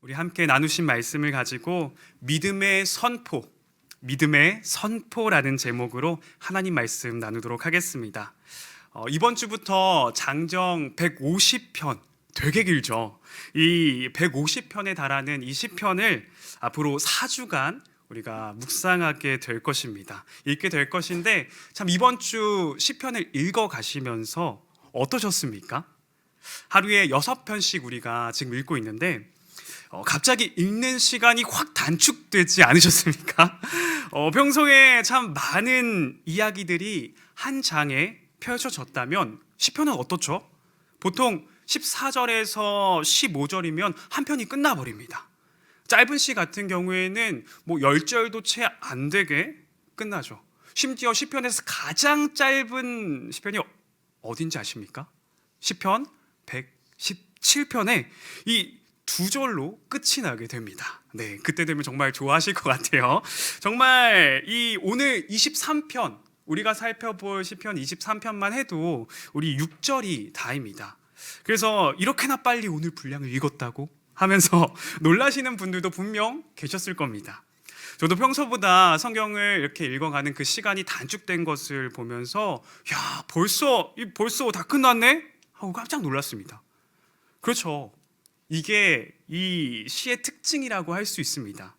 우리 함께 나누신 말씀을 가지고 믿음의 선포라는 제목으로 하나님 말씀 나누도록 하겠습니다. 이번 주부터 장정 150편, 되게 길죠. 이 150편에 달하는 이 시편을 앞으로 4주간 우리가 묵상하게 될 것입니다. 읽게 될 것인데, 참 이번 주 시편을 읽어 가시면서 어떠셨습니까? 하루에 6편씩 우리가 지금 읽고 있는데 갑자기 읽는 시간이 확 단축되지 않으셨습니까? 평소에 참 많은 이야기들이 한 장에 펼쳐졌다면 시편은 어떻죠? 보통 14절에서 15절이면 한 편이 끝나버립니다. 짧은 시 같은 경우에는 10절도 채 안 되게 끝나죠. 심지어 시편에서 가장 짧은 시편이 어딘지 아십니까? 시편 117편에 이 2절로 끝이 나게 됩니다. 네, 그때 되면 정말 좋아하실 것 같아요. 정말 이 오늘 23편, 우리가 살펴볼 시편 23편만 해도 우리 6절이 다입니다. 그래서 이렇게나 빨리 오늘 분량을 읽었다고 하면서 놀라시는 분들도 분명 계셨을 겁니다. 저도 평소보다 성경을 이렇게 읽어가는 그 시간이 단축된 것을 보면서 야, 벌써 다 끝났네? 하고 깜짝 놀랐습니다. 그렇죠. 이게 이 시의 특징이라고 할 수 있습니다.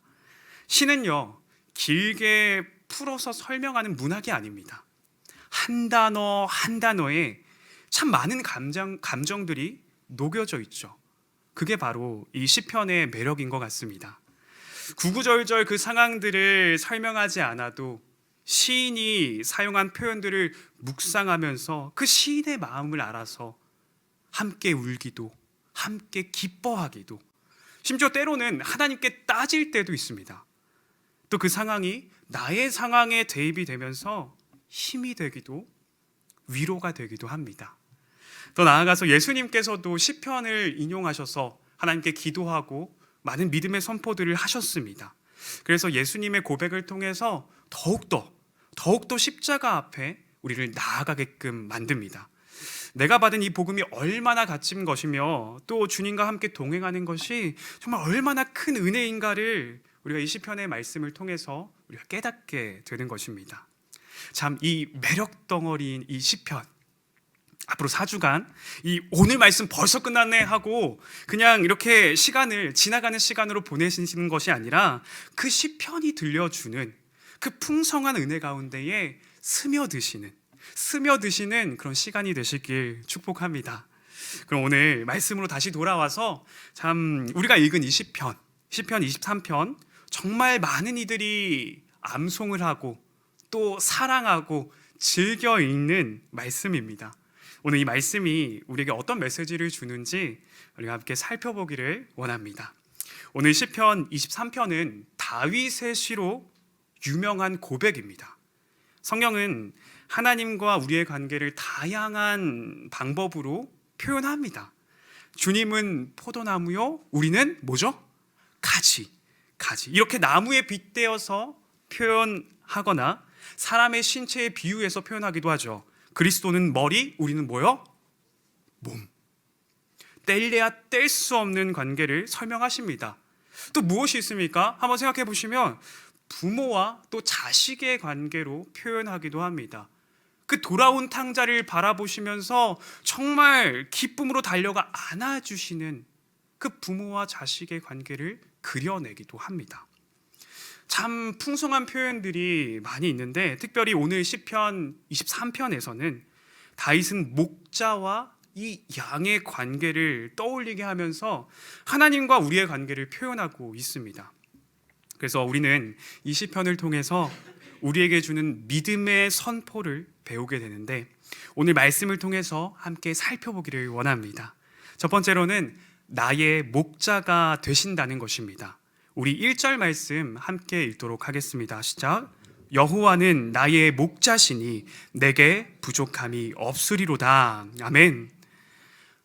시는요, 길게 풀어서 설명하는 문학이 아닙니다. 한 단어 한 단어에 참 많은 감정들이 녹여져 있죠. 그게 바로 이 시편의 매력인 것 같습니다. 구구절절 그 상황들을 설명하지 않아도 시인이 사용한 표현들을 묵상하면서 그 시인의 마음을 알아서 함께 울기도, 함께 기뻐하기도, 심지어 때로는 하나님께 따질 때도 있습니다. 또 그 상황이 나의 상황에 대입이 되면서 힘이 되기도, 위로가 되기도 합니다. 더 나아가서 예수님께서도 시편을 인용하셔서 하나님께 기도하고 많은 믿음의 선포들을 하셨습니다. 그래서 예수님의 고백을 통해서 더욱더 십자가 앞에 우리를 나아가게끔 만듭니다. 내가 받은 이 복음이 얼마나 값진 것이며 또 주님과 함께 동행하는 것이 정말 얼마나 큰 은혜인가를 우리가 이 시편의 말씀을 통해서 우리가 깨닫게 되는 것입니다. 참 이 매력 덩어리인 이 시편, 앞으로 4주간 이 오늘 말씀 벌써 끝났네 하고 그냥 이렇게 지나가는 시간으로 보내시는 것이 아니라 그 시편이 들려주는 그 풍성한 은혜 가운데에 스며드시는 그런 시간이 되시길 축복합니다. 그럼 오늘 말씀으로 다시 돌아와서 참 우리가 읽은 이 시편 23편, 정말 많은 이들이 암송을 하고 또 사랑하고 즐겨 읽는 말씀입니다. 오늘 이 말씀이 우리에게 어떤 메시지를 주는지 우리가 함께 살펴보기를 원합니다. 오늘 시편 23편은 다윗의 시로 유명한 고백입니다. 성경은 하나님과 우리의 관계를 다양한 방법으로 표현합니다. 주님은 포도나무요, 우리는 뭐죠? 가지. 이렇게 나무에 빗대어서 표현하거나 사람의 신체에 비유해서 표현하기도 하죠. 그리스도는 머리, 우리는 뭐요? 몸. 뗄래야 뗄 수 없는 관계를 설명하십니다. 또 무엇이 있습니까? 한번 생각해 보시면 부모와 또 자식의 관계로 표현하기도 합니다. 그 돌아온 탕자를 바라보시면서 정말 기쁨으로 달려가 안아주시는 그 부모와 자식의 관계를 그려내기도 합니다. 참 풍성한 표현들이 많이 있는데 특별히 오늘 시편 23편에서는 다윗은 목자와 이 양의 관계를 떠올리게 하면서 하나님과 우리의 관계를 표현하고 있습니다. 그래서 우리는 이 시편을 통해서 우리에게 주는 믿음의 선포를 배우게 되는데 오늘 말씀을 통해서 함께 살펴보기를 원합니다. 첫 번째로는 나의 목자가 되신다는 것입니다. 우리 1절 말씀 함께 읽도록 하겠습니다. 시작. 여호와는 나의 목자시니 내게 부족함이 없으리로다. 아멘.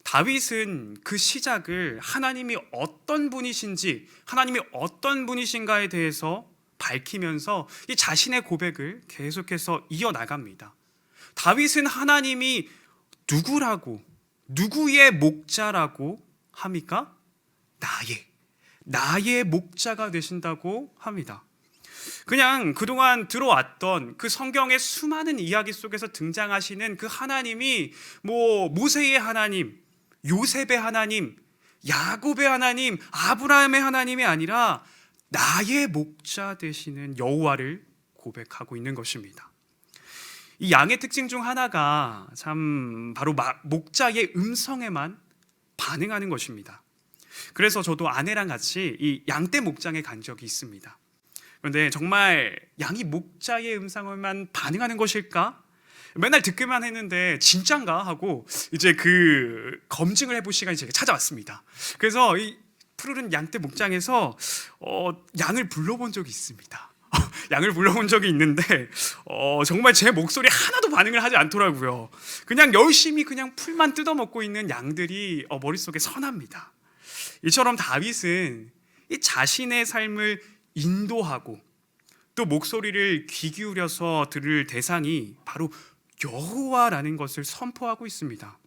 다윗은 그 시작을 하나님이 어떤 분이신지, 하나님이 어떤 분이신가에 대해서 밝히면서 이 자신의 고백을 계속해서 이어나갑니다. 다윗은 하나님이 누구의 목자라고 합니까? 나의 목자가 되신다고 합니다. 그냥 그동안 들어왔던 그 성경의 수많은 이야기 속에서 등장하시는 그 하나님이 모세의 하나님, 요셉의 하나님, 야곱의 하나님, 아브라함의 하나님이 아니라 나의 목자 되시는 여호와를 고백하고 있는 것입니다. 이 양의 특징 중 하나가 참 바로 목자의 음성에만 반응하는 것입니다. 그래서 저도 아내랑 같이 이 양떼 목장에 간 적이 있습니다. 그런데 정말 양이 목자의 음성에만 반응하는 것일까? 맨날 듣기만 했는데 진짠가 하고 이제 그 검증을 해볼 시간이 제가 찾아왔습니다. 그래서 이 푸르른 양떼 목장에서 양을 불러본 적이 있습니다. 양을 불러본 적이 있는데 정말 제 목소리 하나도 반응을 하지 않더라고요. 그냥 열심히 그냥 풀만 뜯어먹고 있는 양들이 머릿속에 선합니다. 이처럼 다윗은 이 자신의 삶을 인도하고 또 목소리를 귀 기울여서 들을 대상이 바로 여호와라는 것을 선포하고 있습니다.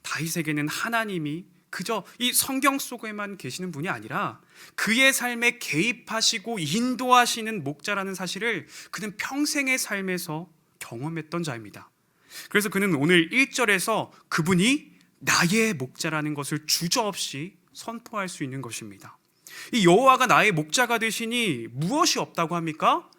다윗에게는 하나님이 그저 이 성경 속에만 계시는 분이 아니라 그의 삶에 개입하시고 인도하시는 목자라는 사실을 그는 평생의 삶에서 경험했던 자입니다. 그래서 그는 오늘 1절에서 그분이 나의 목자라는 것을 주저없이 선포할 수 있는 것입니다. 이 여호와가 나의 목자가 되시니 무엇이 없다고 합니까?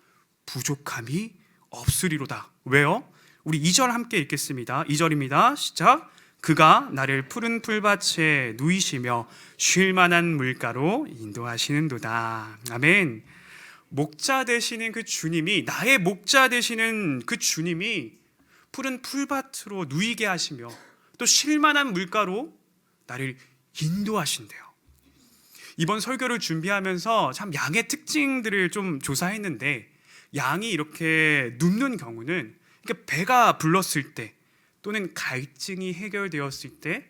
부족함이 없으리로다. 왜요? 우리 2절 함께 읽겠습니다. 2절입니다. 시작. 그가 나를 푸른 풀밭에 누이시며 쉴 만한 물가로 인도하시는도다. 아멘. 목자 되시는 그 주님이, 나의 목자 되시는 그 주님이 푸른 풀밭으로 누이게 하시며 또 쉴 만한 물가로 나를 인도하신대요. 이번 설교를 준비하면서 참 양의 특징들을 좀 조사했는데, 양이 이렇게 눕는 경우는 배가 불렀을 때 또는 갈증이 해결되었을 때,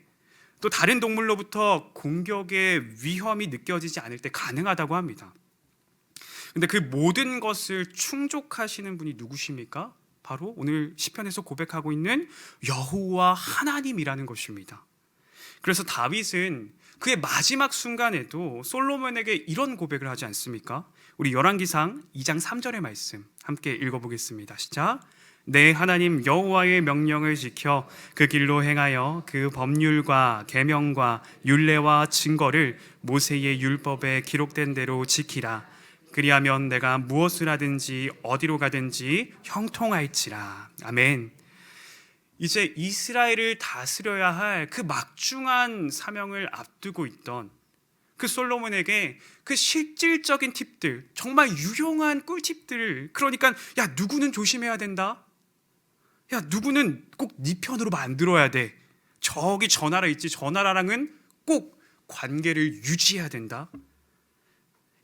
또 다른 동물로부터 공격의 위험이 느껴지지 않을 때 가능하다고 합니다. 근데 그 모든 것을 충족하시는 분이 누구십니까? 바로 오늘 시편에서 고백하고 있는 여호와 하나님이라는 것입니다. 그래서 다윗은 그의 마지막 순간에도 솔로몬에게 이런 고백을 하지 않습니까? 우리 열왕기상 2장 3절의 말씀 함께 읽어보겠습니다. 시작. 내 하나님 여호와의 명령을 지켜 그 길로 행하여 그 법률과 계명과 율례와 증거를 모세의 율법에 기록된 대로 지키라. 그리하면 내가 무엇을 하든지 어디로 가든지 형통할지라. 아멘. 이제 이스라엘을 다스려야 할 그 막중한 사명을 앞두고 있던 그 솔로몬에게 그 실질적인 팁들, 정말 유용한 꿀팁들, 그러니까 야 누구는 조심해야 된다, 야 누구는 꼭 네 편으로 만들어야 돼, 저기 저 나라 있지 저 나라랑은 꼭 관계를 유지해야 된다,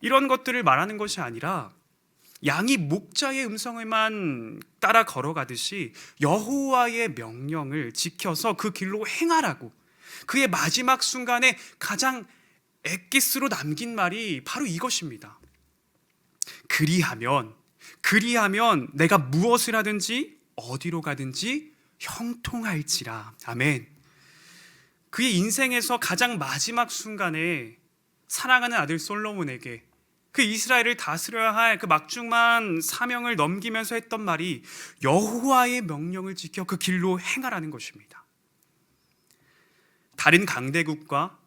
이런 것들을 말하는 것이 아니라 양이 목자의 음성에만 따라 걸어가듯이 여호와의 명령을 지켜서 그 길로 행하라고, 그의 마지막 순간에 가장 엑기스로 남긴 말이 바로 이것입니다. 그리하면 내가 무엇을 하든지 어디로 가든지 형통할지라. 아멘. 그의 인생에서 가장 마지막 순간에 사랑하는 아들 솔로몬에게 그 이스라엘을 다스려야 할 그 막중한 사명을 넘기면서 했던 말이 여호와의 명령을 지켜 그 길로 행하라는 것입니다. 다른 강대국과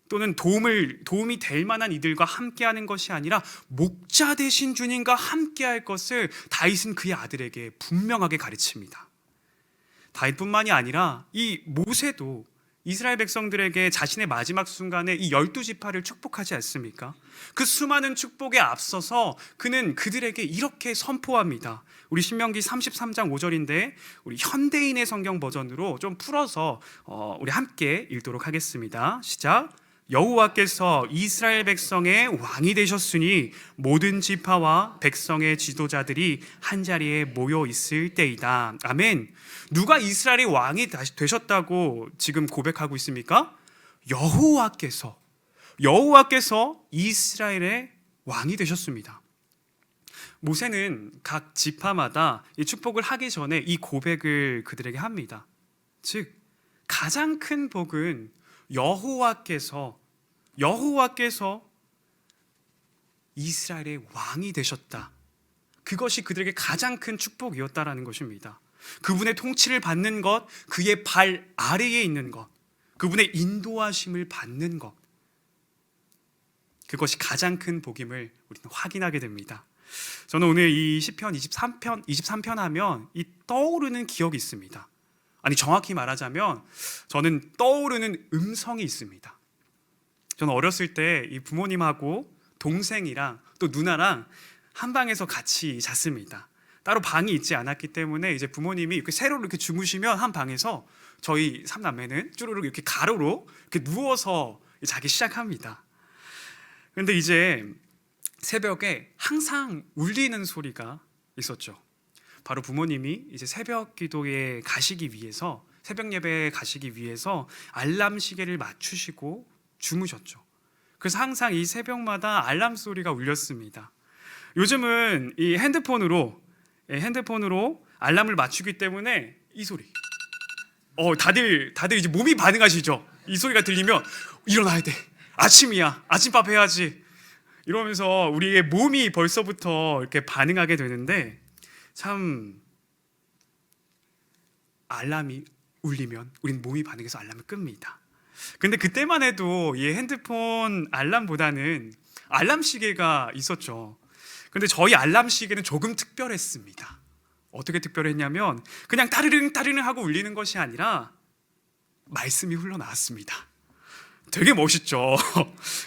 또는 도움이 될 만한 이들과 함께하는 것이 아니라 목자 되신 주님과 함께할 것을 다윗은 그의 아들에게 분명하게 가르칩니다. 다윗뿐만이 아니라 이 모세도 이스라엘 백성들에게 자신의 마지막 순간에 이 12지파를 축복하지 않습니까? 그 수많은 축복에 앞서서 그는 그들에게 이렇게 선포합니다. 우리 신명기 33장 5절인데 우리 현대인의 성경 버전으로 좀 풀어서 우리 함께 읽도록 하겠습니다. 시작. 여호와께서 이스라엘 백성의 왕이 되셨으니 모든 지파와 백성의 지도자들이 한자리에 모여 있을 때이다. 아멘. 누가 이스라엘의 왕이 되셨다고 지금 고백하고 있습니까? 여호와께서 이스라엘의 왕이 되셨습니다. 모세는 각 지파마다 이 축복을 하기 전에 이 고백을 그들에게 합니다. 즉 가장 큰 복은 여호와께서 이스라엘의 왕이 되셨다. 그것이 그들에게 가장 큰 축복이었다라는 것입니다. 그분의 통치를 받는 것, 그의 발 아래에 있는 것, 그분의 인도하심을 받는 것, 그것이 가장 큰 복임을 우리는 확인하게 됩니다. 저는 오늘 이 시편 23편 하면 이 떠오르는 기억이 있습니다. 아니, 정확히 말하자면 저는 떠오르는 음성이 있습니다. 저는 어렸을 때 이 부모님하고 동생이랑 또 누나랑 한 방에서 같이 잤습니다. 따로 방이 있지 않았기 때문에 이제 부모님이 이렇게 세로로 이렇게 주무시면 한 방에서 저희 삼남매는 쭈루룩 이렇게 가로로 이렇게 누워서 자기 시작합니다. 그런데 이제 새벽에 항상 울리는 소리가 있었죠. 바로 부모님이 이제 새벽 기도에 가시기 위해서, 새벽 예배에 가시기 위해서 알람 시계를 맞추시고 주무셨죠. 그래서 항상 이 새벽마다 알람 소리가 울렸습니다. 요즘은 이 핸드폰으로 알람을 맞추기 때문에 이 소리, 다들 이제 몸이 반응하시죠. 이 소리가 들리면 일어나야 돼, 아침이야, 아침밥 해야지, 이러면서 우리의 몸이 벌써부터 이렇게 반응하게 되는데, 참 알람이 울리면 우리는 몸이 반응해서 알람을 끕니다. 근데 그때만 해도 이 핸드폰 알람보다는 알람 시계가 있었죠. 근데 저희 알람 시계는 조금 특별했습니다. 어떻게 특별했냐면 그냥 따르릉 따르릉 하고 울리는 것이 아니라 말씀이 흘러나왔습니다. 되게 멋있죠.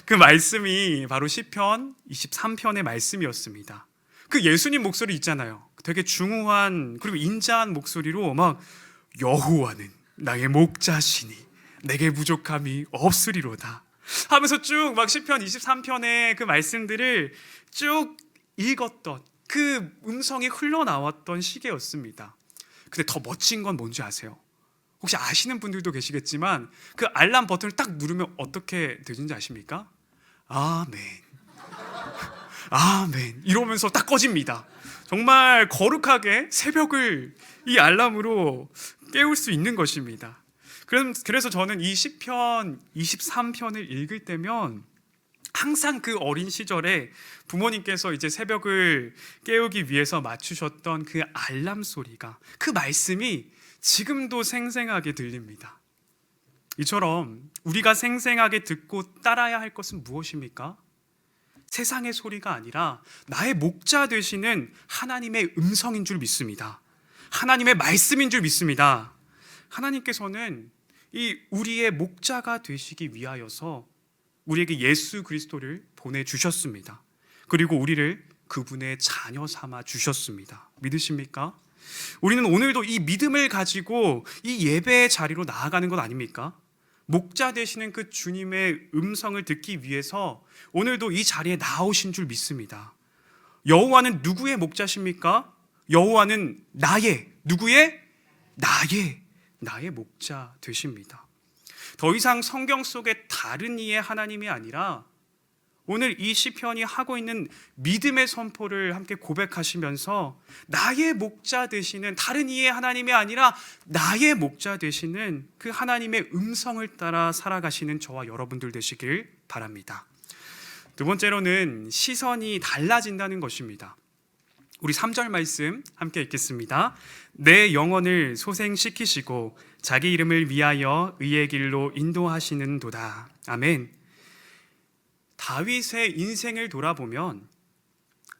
그 말씀이 바로 시편 23편의 말씀이었습니다. 그 예수님 목소리 있잖아요. 되게 중후한 그리고 인자한 목소리로 막 여호와는 나의 목자시니 내게 부족함이 없으리로다 하면서 쭉 막 시편 23편의 그 말씀들을 쭉 읽었던 그 음성이 흘러나왔던 시계였습니다. 근데 더 멋진 건 뭔지 아세요? 혹시 아시는 분들도 계시겠지만 그 알람 버튼을 딱 누르면 어떻게 되는지 아십니까? 아멘, 아멘 이러면서 딱 꺼집니다. 정말 거룩하게 새벽을 이 알람으로 깨울 수 있는 것입니다. 그래서 저는 이 시편 23편을 읽을 때면 항상 그 어린 시절에 부모님께서 이제 새벽을 깨우기 위해서 맞추셨던 그 알람 소리가, 그 말씀이 지금도 생생하게 들립니다. 이처럼 우리가 생생하게 듣고 따라야 할 것은 무엇입니까? 세상의 소리가 아니라 나의 목자 되시는 하나님의 음성인 줄 믿습니다. 하나님의 말씀인 줄 믿습니다. 하나님께서는 이 우리의 목자가 되시기 위하여서 우리에게 예수 그리스도를 보내주셨습니다. 그리고 우리를 그분의 자녀 삼아 주셨습니다. 믿으십니까? 우리는 오늘도 이 믿음을 가지고 이 예배의 자리로 나아가는 것 아닙니까? 목자 되시는 그 주님의 음성을 듣기 위해서 오늘도 이 자리에 나오신 줄 믿습니다. 여호와는 누구의 목자십니까? 여호와는 누구의? 나의 목자 되십니다. 더 이상 성경 속에 다른 이의 하나님이 아니라 오늘 이 시편이 하고 있는 믿음의 선포를 함께 고백하시면서 나의 목자 되시는 다른 이의 하나님이 아니라 나의 목자 되시는 그 하나님의 음성을 따라 살아가시는 저와 여러분들 되시길 바랍니다. 두 번째로는 시선이 달라진다는 것입니다. 우리 3절 말씀 함께 읽겠습니다. 내 영혼을 소생시키시고 자기 이름을 위하여 의의 길로 인도하시는도다. 아멘. 다윗의 인생을 돌아보면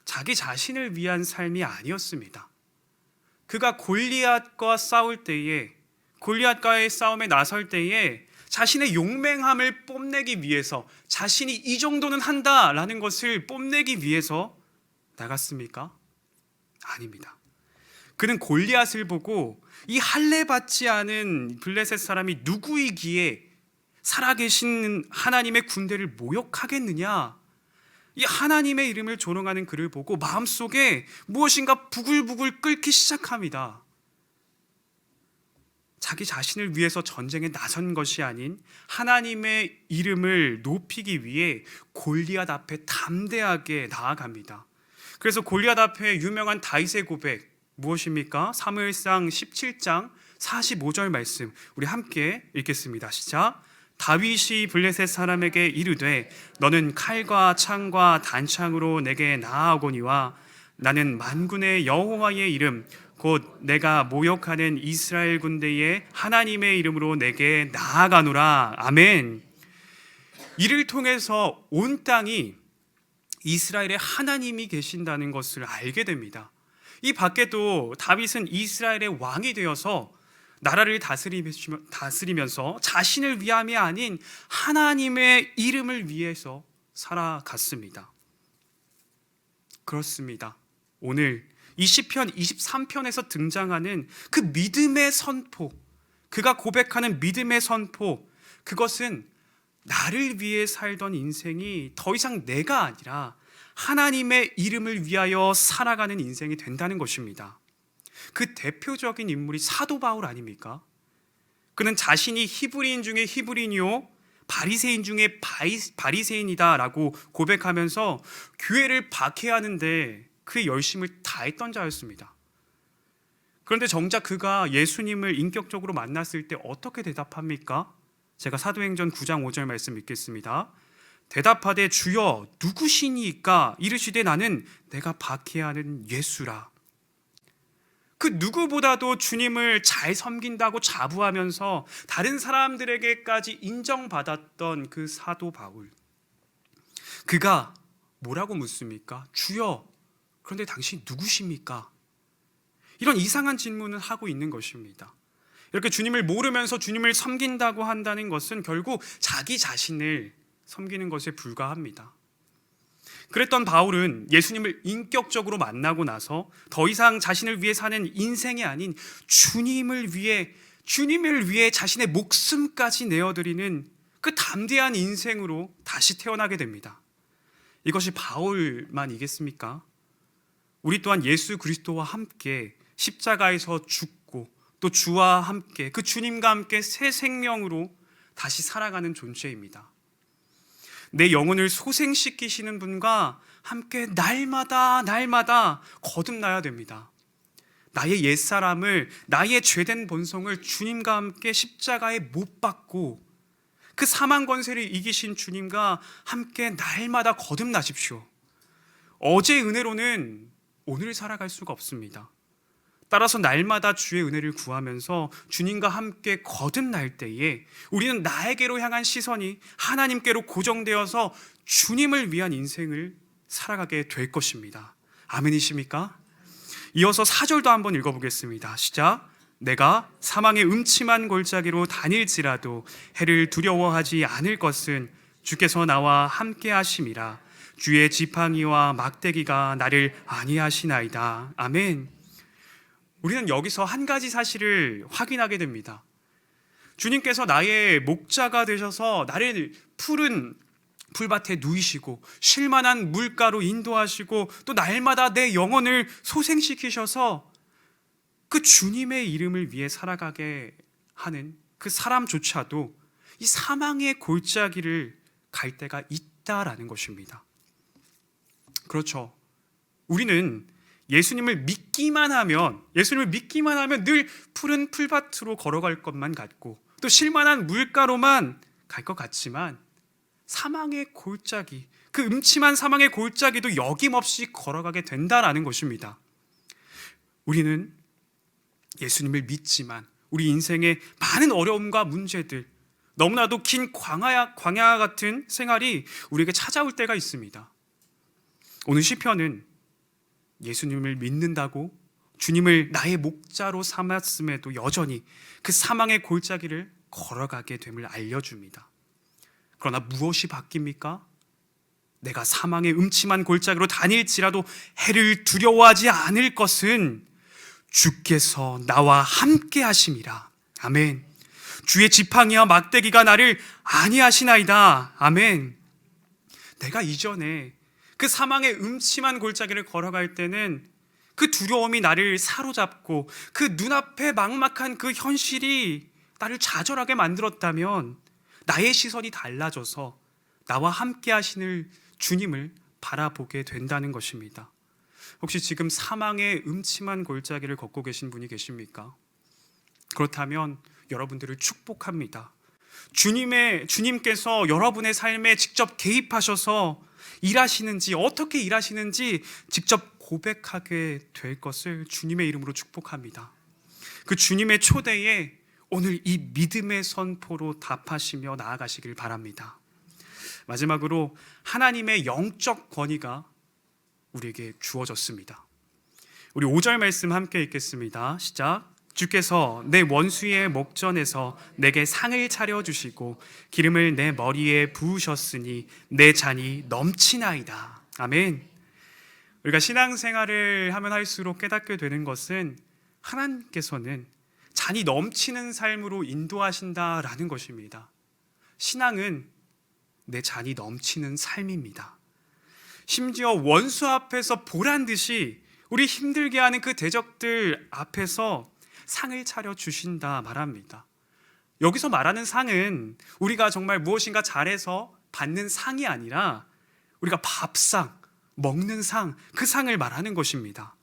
자기 자신을 위한 삶이 아니었습니다. 그가 골리앗과 싸울 때에, 골리앗과의 싸움에 나설 때에 자신의 용맹함을 뽐내기 위해서, 자신이 이 정도는 한다라는 것을 뽐내기 위해서 나갔습니까? 아닙니다. 그는 골리앗을 보고 이 할례 받지 않은 블레셋 사람이 누구이기에 살아계신 하나님의 군대를 모욕하겠느냐, 이 하나님의 이름을 조롱하는 그를 보고 마음속에 무엇인가 부글부글 끓기 시작합니다. 자기 자신을 위해서 전쟁에 나선 것이 아닌 하나님의 이름을 높이기 위해 골리앗 앞에 담대하게 나아갑니다. 그래서 골리앗 앞에 유명한 다윗의 고백 무엇입니까? 사무엘상 17장 45절 말씀 우리 함께 읽겠습니다. 시작. 다윗이 블레셋 사람에게 이르되 너는 칼과 창과 단창으로 내게 나아오거니와 나는 만군의 여호와의 이름 곧 내가 모욕하는 이스라엘 군대의 하나님의 이름으로 내게 나아가노라. 아멘. 이를 통해서 온 땅이 이스라엘의 하나님이 계신다는 것을 알게 됩니다. 이 밖에도 다윗은 이스라엘의 왕이 되어서 나라를 다스리면서 자신을 위함이 아닌 하나님의 이름을 위해서 살아갔습니다. 그렇습니다. 오늘 이 시편 23편에서 등장하는 그 믿음의 선포, 그가 고백하는 믿음의 선포, 그것은 나를 위해 살던 인생이 더 이상 내가 아니라 하나님의 이름을 위하여 살아가는 인생이 된다는 것입니다. 그 대표적인 인물이 사도 바울 아닙니까? 그는 자신이 히브리인 중에 히브리인이요 바리새인 중에 바리새인이다라고 고백하면서 교회를 박해하는데 그의 열심을 다했던 자였습니다. 그런데 정작 그가 예수님을 인격적으로 만났을 때 어떻게 대답합니까? 제가 사도행전 9장 5절 말씀 읽겠습니다. 대답하되 주여 누구시니까? 이르시되 나는 내가 박해하는 예수라. 그 누구보다도 주님을 잘 섬긴다고 자부하면서 다른 사람들에게까지 인정받았던 그 사도 바울, 그가 뭐라고 묻습니까? 주여, 그런데 당신 누구십니까? 이런 이상한 질문을 하고 있는 것입니다. 이렇게 주님을 모르면서 주님을 섬긴다고 한다는 것은 결국 자기 자신을 섬기는 것에 불과합니다. 그랬던 바울은 예수님을 인격적으로 만나고 나서 더 이상 자신을 위해 사는 인생이 아닌 주님을 위해 자신의 목숨까지 내어드리는 그 담대한 인생으로 다시 태어나게 됩니다. 이것이 바울만이겠습니까? 우리 또한 예수 그리스도와 함께 십자가에서 죽고 또 주와 함께 그 주님과 함께 새 생명으로 다시 살아가는 존재입니다. 내 영혼을 소생시키시는 분과 함께 날마다 거듭나야 됩니다. 나의 옛사람을, 나의 죄된 본성을 주님과 함께 십자가에 못 박고 그 사망 권세를 이기신 주님과 함께 날마다 거듭나십시오. 어제의 은혜로는 오늘 살아갈 수가 없습니다. 따라서 날마다 주의 은혜를 구하면서 주님과 함께 거듭날 때에 우리는 나에게로 향한 시선이 하나님께로 고정되어서 주님을 위한 인생을 살아가게 될 것입니다. 아멘이십니까? 이어서 4절도 한번 읽어보겠습니다. 시작. 내가 사망의 음침한 골짜기로 다닐지라도 해를 두려워하지 않을 것은 주께서 나와 함께 하심이라. 주의 지팡이와 막대기가 나를 안위하시나이다. 아멘. 우리는 여기서 한 가지 사실을 확인하게 됩니다. 주님께서 나의 목자가 되셔서 나를 푸른 풀밭에 누이시고 쉴만한 물가로 인도하시고 또 날마다 내 영혼을 소생시키셔서 그 주님의 이름을 위해 살아가게 하는 그 사람조차도 이 사망의 골짜기를 갈 때가 있다라는 것입니다. 그렇죠. 우리는 예수님을 믿기만 하면 늘 푸른 풀밭으로 걸어갈 것만 같고 또 쉴만한 물가로만 갈 것 같지만 사망의 골짜기, 그 음침한 사망의 골짜기도 여김없이 걸어가게 된다라는 것입니다. 우리는 예수님을 믿지만 우리 인생의 많은 어려움과 문제들, 너무나도 긴 광야 같은 생활이 우리에게 찾아올 때가 있습니다. 오늘 시편은 예수님을 믿는다고 주님을 나의 목자로 삼았음에도 여전히 그 사망의 골짜기를 걸어가게 됨을 알려줍니다. 그러나 무엇이 바뀝니까? 내가 사망의 음침한 골짜기로 다닐지라도 해를 두려워하지 않을 것은 주께서 나와 함께 하심이라. 아멘. 주의 지팡이와 막대기가 나를 안위하시나이다. 아멘. 내가 이전에 그 사망의 음침한 골짜기를 걸어갈 때는 그 두려움이 나를 사로잡고 그 눈앞에 막막한 그 현실이 나를 좌절하게 만들었다면 나의 시선이 달라져서 나와 함께 하시는 주님을 바라보게 된다는 것입니다. 혹시 지금 사망의 음침한 골짜기를 걷고 계신 분이 계십니까? 그렇다면 여러분들을 축복합니다. 주님께서 여러분의 삶에 직접 개입하셔서 일하시는지, 어떻게 일하시는지 직접 고백하게 될 것을 주님의 이름으로 축복합니다. 그 주님의 초대에 오늘 이 믿음의 선포로 답하시며 나아가시길 바랍니다. 마지막으로 하나님의 영적 권위가 우리에게 주어졌습니다. 우리 5절 말씀 함께 읽겠습니다. 시작. 주께서 내 원수의 목전에서 내게 상을 차려주시고 기름을 내 머리에 부으셨으니 내 잔이 넘치나이다. 아멘. 우리가 신앙생활을 하면 할수록 깨닫게 되는 것은 하나님께서는 잔이 넘치는 삶으로 인도하신다라는 것입니다. 신앙은 내 잔이 넘치는 삶입니다. 심지어 원수 앞에서 보란 듯이 우리 힘들게 하는 그 대적들 앞에서 상을 차려주신다 말합니다. 여기서 말하는 상은 우리가 정말 무엇인가 잘해서 받는 상이 아니라 우리가 밥상, 먹는 상, 그 상을 말하는 것입니다.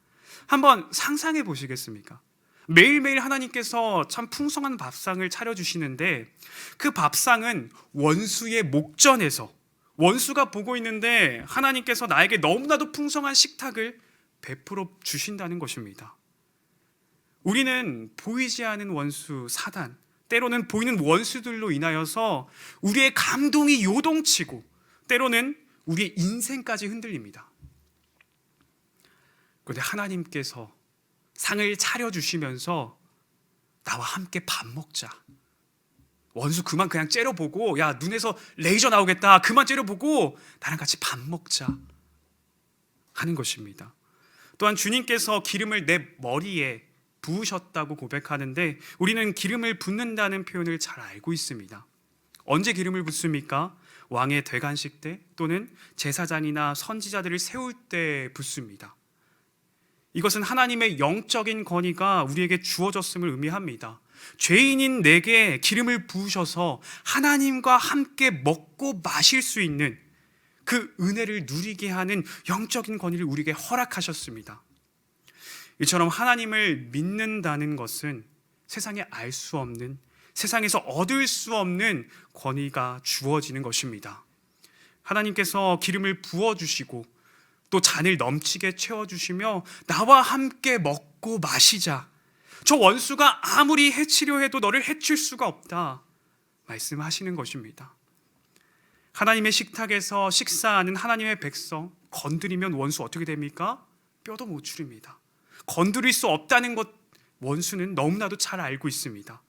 한번 상상해 보시겠습니까? 매일매일 하나님께서 참 풍성한 밥상을 차려주시는데 그 밥상은 원수의 목전에서, 원수가 보고 있는데 하나님께서 나에게 너무나도 풍성한 식탁을 베풀어 주신다는 것입니다. 우리는 보이지 않은 원수 사단, 때로는 보이는 원수들로 인하여서 우리의 감동이 요동치고 때로는 우리의 인생까지 흔들립니다. 그런데 하나님께서 상을 차려주시면서 나와 함께 밥 먹자, 원수 그만 그냥 째려보고, 야 눈에서 레이저 나오겠다, 그만 째려보고 나랑 같이 밥 먹자 하는 것입니다. 또한 주님께서 기름을 내 머리에 부으셨다고 고백하는데 우리는 기름을 붓는다는 표현을 잘 알고 있습니다. 언제 기름을 붓습니까? 왕의 대관식 때 또는 제사장이나 선지자들을 세울 때 붓습니다. 이것은 하나님의 영적인 권위가 우리에게 주어졌음을 의미합니다. 죄인인 내게 기름을 부으셔서 하나님과 함께 먹고 마실 수 있는 그 은혜를 누리게 하는 영적인 권위를 우리에게 허락하셨습니다. 이처럼 하나님을 믿는다는 것은 세상에 알 수 없는, 세상에서 얻을 수 없는 권위가 주어지는 것입니다. 하나님께서 기름을 부어주시고 또 잔을 넘치게 채워주시며 나와 함께 먹고 마시자, 저 원수가 아무리 해치려 해도 너를 해칠 수가 없다 말씀하시는 것입니다. 하나님의 식탁에서 식사하는 하나님의 백성 건드리면 원수 어떻게 됩니까? 뼈도 못 추립니다. 건드릴 수 없다는 것 원수는 너무나도 잘 알고 있습니다.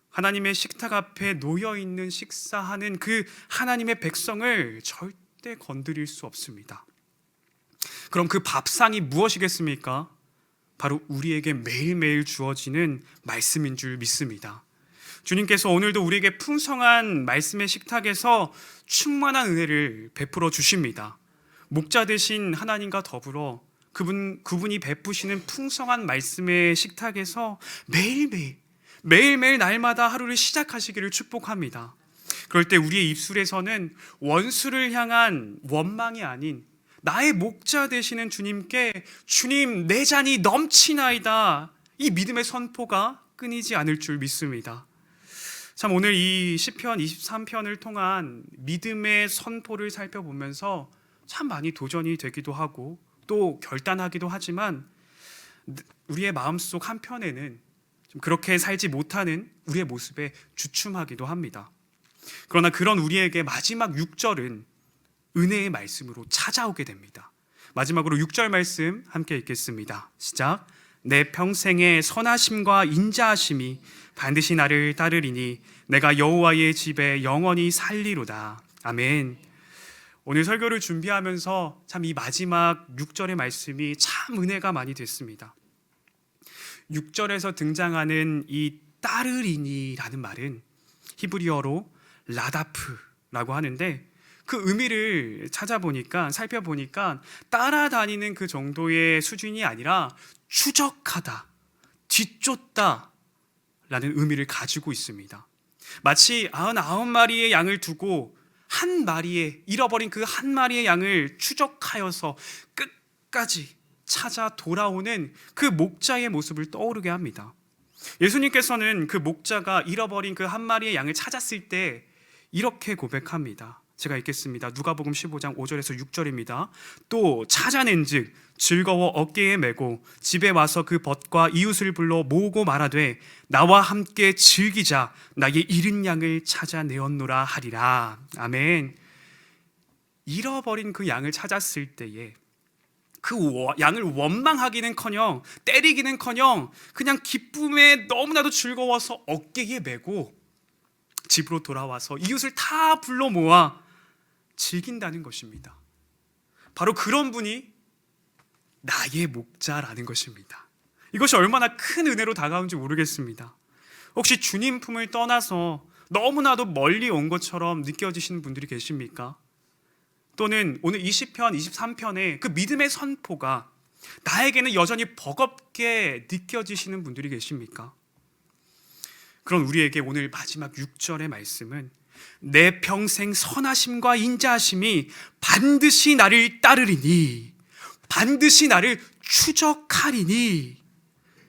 하나님의 식탁 앞에 놓여있는 식사하는 그 하나님의 백성을 절대 건드릴 수 없습니다. 그럼 그 밥상이 무엇이겠습니까? 바로 우리에게 매일매일 주어지는 말씀인 줄 믿습니다. 주님께서 오늘도 우리에게 풍성한 말씀의 식탁에서 충만한 은혜를 베풀어 주십니다. 목자 되신 하나님과 더불어 그분이 베푸시는 풍성한 말씀의 식탁에서 매일매일 날마다 하루를 시작하시기를 축복합니다. 그럴 때 우리의 입술에서는 원수를 향한 원망이 아닌 나의 목자 되시는 주님께 주님 내 잔이 넘치나이다, 이 믿음의 선포가 끊이지 않을 줄 믿습니다. 참 오늘 이 시편 23편을 통한 믿음의 선포를 살펴보면서 참 많이 도전이 되기도 하고 또 결단하기도 하지만 우리의 마음속 한편에는 좀 그렇게 살지 못하는 우리의 모습에 주춤하기도 합니다. 그러나 그런 우리에게 마지막 6절은 은혜의 말씀으로 찾아오게 됩니다. 마지막으로 6절 말씀 함께 읽겠습니다. 시작. 내 평생의 선하심과 인자하심이 반드시 나를 따르리니 내가 여호와의 집에 영원히 살리로다. 아멘. 오늘 설교를 준비하면서 참 이 마지막 6절의 말씀이 참 은혜가 많이 됐습니다. 6절에서 등장하는 이 따르리니라는 말은 히브리어로 라다프라고 하는데 그 의미를 살펴보니까 따라다니는 그 정도의 수준이 아니라 추적하다, 뒤쫓다 라는 의미를 가지고 있습니다. 마치 99마리의 양을 두고 잃어버린 그 한 마리의 양을 추적하여서 끝까지 찾아 돌아오는 그 목자의 모습을 떠오르게 합니다. 예수님께서는 그 목자가 잃어버린 그 한 마리의 양을 찾았을 때 이렇게 고백합니다. 제가 읽겠습니다. 누가복음 15장 5절에서 6절입니다. 또 찾아낸즉 즐거워 어깨에 메고 집에 와서 그 벗과 이웃을 불러 모으고 말하되 나와 함께 즐기자 나의 잃은 양을 찾아내었노라 하리라. 아멘. 잃어버린 그 양을 찾았을 때에 그 양을 원망하기는커녕 때리기는커녕 그냥 기쁨에 너무나도 즐거워서 어깨에 메고 집으로 돌아와서 이웃을 다 불러 모아 즐긴다는 것입니다. 바로 그런 분이 나의 목자라는 것입니다. 이것이 얼마나 큰 은혜로 다가온지 모르겠습니다. 혹시 주님 품을 떠나서 너무나도 멀리 온 것처럼 느껴지시는 분들이 계십니까? 또는 오늘 20편, 23편의 그 믿음의 선포가 나에게는 여전히 버겁게 느껴지시는 분들이 계십니까? 그런 우리에게 오늘 마지막 6절의 말씀은 내 평생 선하심과 인자하심이 반드시 나를 따르리니 반드시 나를 추적하리니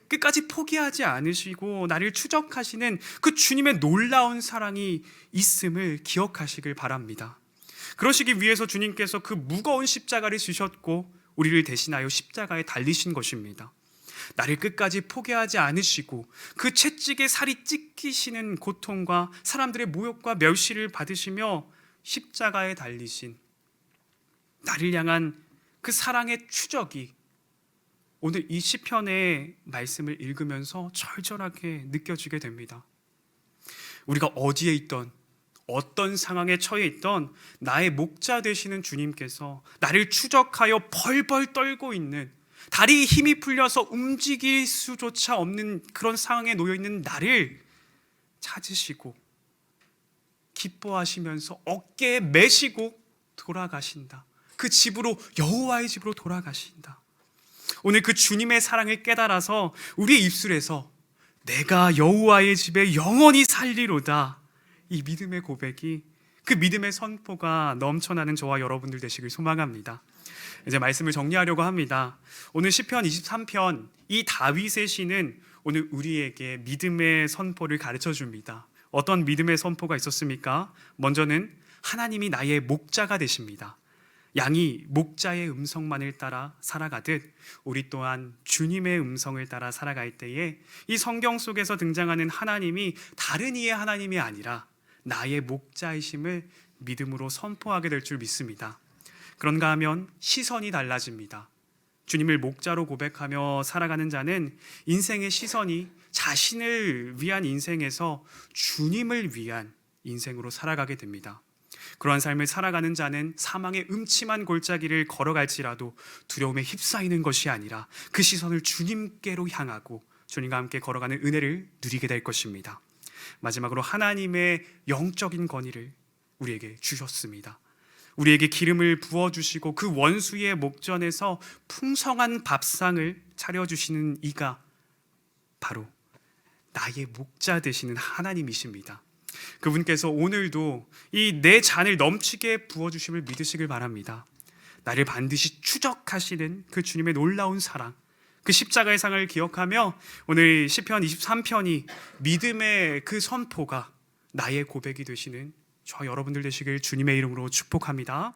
끝까지 포기하지 않으시고 나를 추적하시는 그 주님의 놀라운 사랑이 있음을 기억하시길 바랍니다. 그러시기 위해서 주님께서 그 무거운 십자가를 지셨고 우리를 대신하여 십자가에 달리신 것입니다. 나를 끝까지 포기하지 않으시고 그 채찍에 살이 찢기시는 고통과 사람들의 모욕과 멸시를 받으시며 십자가에 달리신 나를 향한 그 사랑의 추적이 오늘 이 시편의 말씀을 읽으면서 절절하게 느껴지게 됩니다. 우리가 어디에 있던 어떤 상황에 처해 있던 나의 목자 되시는 주님께서 나를 추적하여 벌벌 떨고 있는 다리에 힘이 풀려서 움직일 수조차 없는 그런 상황에 놓여 있는 나를 찾으시고 기뻐하시면서 어깨에 메시고 돌아가신다. 그 집으로 여호와의 집으로 돌아가신다. 오늘 그 주님의 사랑을 깨달아서 우리의 입술에서 내가 여호와의 집에 영원히 살리로다. 이 믿음의 고백이 그 믿음의 선포가 넘쳐나는 저와 여러분들 되시길 소망합니다. 이제 말씀을 정리하려고 합니다. 오늘 시편 23편 이 다윗의 시는 오늘 우리에게 믿음의 선포를 가르쳐 줍니다. 어떤 믿음의 선포가 있었습니까? 먼저는 하나님이 나의 목자가 되십니다. 양이 목자의 음성만을 따라 살아가듯 우리 또한 주님의 음성을 따라 살아갈 때에 이 성경 속에서 등장하는 하나님이 다른 이의 하나님이 아니라 나의 목자이심을 믿음으로 선포하게 될 줄 믿습니다. 그런가 하면 시선이 달라집니다. 주님을 목자로 고백하며 살아가는 자는 인생의 시선이 자신을 위한 인생에서 주님을 위한 인생으로 살아가게 됩니다. 그러한 삶을 살아가는 자는 사망의 음침한 골짜기를 걸어갈지라도 두려움에 휩싸이는 것이 아니라 그 시선을 주님께로 향하고 주님과 함께 걸어가는 은혜를 누리게 될 것입니다. 마지막으로 하나님의 영적인 권위를 우리에게 주셨습니다. 우리에게 기름을 부어주시고 그 원수의 목전에서 풍성한 밥상을 차려주시는 이가 바로 나의 목자 되시는 하나님이십니다. 그분께서 오늘도 이 내 잔을 넘치게 부어주심을 믿으시길 바랍니다. 나를 반드시 추적하시는 그 주님의 놀라운 사랑, 그 십자가의 상을 기억하며 오늘 시편 23편이 믿음의 그 선포가 나의 고백이 되시는 저 여러분들 되시길 주님의 이름으로 축복합니다.